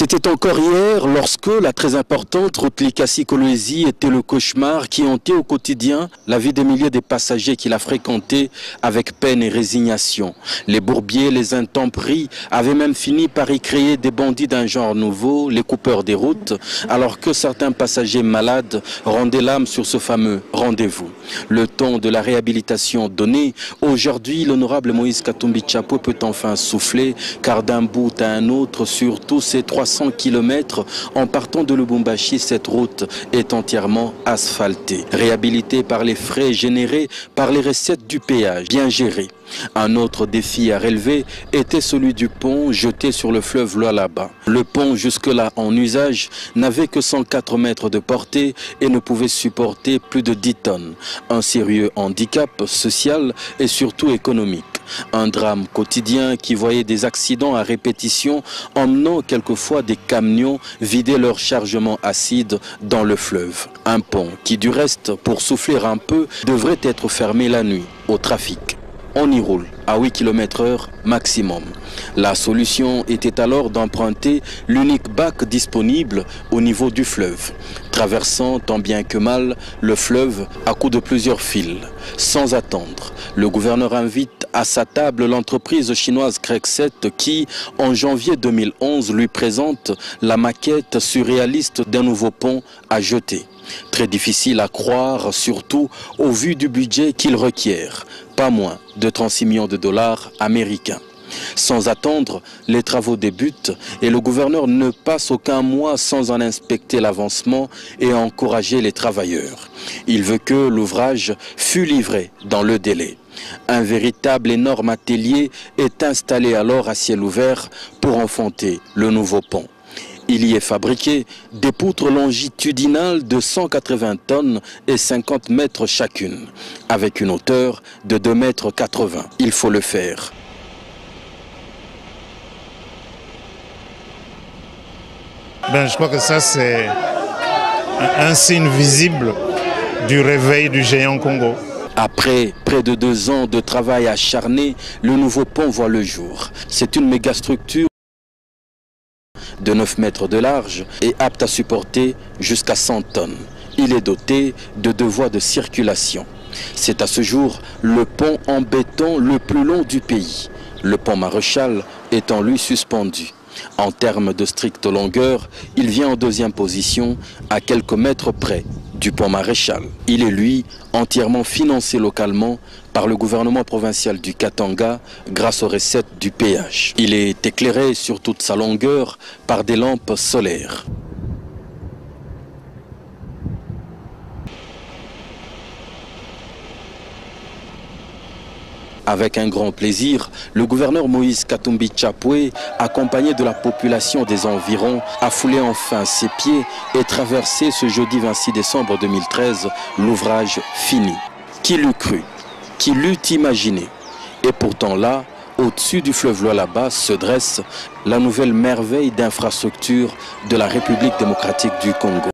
C'était encore hier lorsque la très importante route Likasi-Kolwezi était le cauchemar qui hantait au quotidien la vie des milliers de passagers qui la fréquentaient avec peine et résignation. Les bourbiers, les intempéries avaient même fini par y créer des bandits d'un genre nouveau, les coupeurs des routes, alors que certains passagers malades rendaient l'âme sur ce fameux rendez-vous. Le temps de la réhabilitation donné, aujourd'hui l'honorable Moïse Katumbi Tchapoué peut enfin souffler, car d'un bout à un autre, sur tous ces 300 km en partant de Lubumbashi, cette route est entièrement asphaltée, réhabilitée par les frais générés par les recettes du péage, bien gérées. Un autre défi à relever était celui du pont jeté sur le fleuve Lualaba. Le pont jusque-là en usage n'avait que 104 mètres de portée et ne pouvait supporter plus de 10 tonnes. Un sérieux handicap social et surtout économique. Un drame quotidien qui voyait des accidents à répétition emmenant quelquefois des camions vider leur chargement acide dans le fleuve. Un pont qui du reste, pour souffler un peu, devrait être fermé la nuit au trafic. On y roule à 8 km/h maximum. La solution était alors d'emprunter l'unique bac disponible au niveau du fleuve, traversant tant bien que mal le fleuve à coups de plusieurs fils. Sans attendre, le gouverneur invite à sa table l'entreprise chinoise Crexet qui, en janvier 2011, lui présente la maquette surréaliste d'un nouveau pont à jeter. Très difficile à croire, surtout au vu du budget qu'il requiert, pas moins de 36 millions de dollars américains. Sans attendre, les travaux débutent et le gouverneur ne passe aucun mois sans en inspecter l'avancement et encourager les travailleurs. Il veut que l'ouvrage fût livré dans le délai. Un véritable énorme atelier est installé alors à ciel ouvert pour enfanter le nouveau pont. Il y est fabriqué des poutres longitudinales de 180 tonnes et 50 mètres chacune, avec une hauteur de 2,80 mètres. Il faut le faire. Je crois que ça c'est un signe visible du réveil du géant Congo. Après près de 2 ans de travail acharné, le nouveau pont voit le jour. C'est une mégastructure de 9 mètres de large et apte à supporter jusqu'à 100 tonnes. Il est doté de 2 voies de circulation. C'est à ce jour le pont en béton le plus long du pays. Le pont Maréchal étant lui suspendu. En termes de stricte longueur, il vient en 2e position à quelques mètres près du pont Maréchal. Il est lui entièrement financé localement par le gouvernement provincial du Katanga grâce aux recettes du péage. Il est éclairé sur toute sa longueur par des lampes solaires. Avec un grand plaisir, le gouverneur Moïse Katumbi Tchapoué, accompagné de la population des environs, a foulé enfin ses pieds et traversé ce jeudi 26 décembre 2013 l'ouvrage fini. Qui l'eût cru? Qui l'eût imaginé? Et pourtant là, au-dessus du fleuve Lualaba se dresse la nouvelle merveille d'infrastructure de la République démocratique du Congo.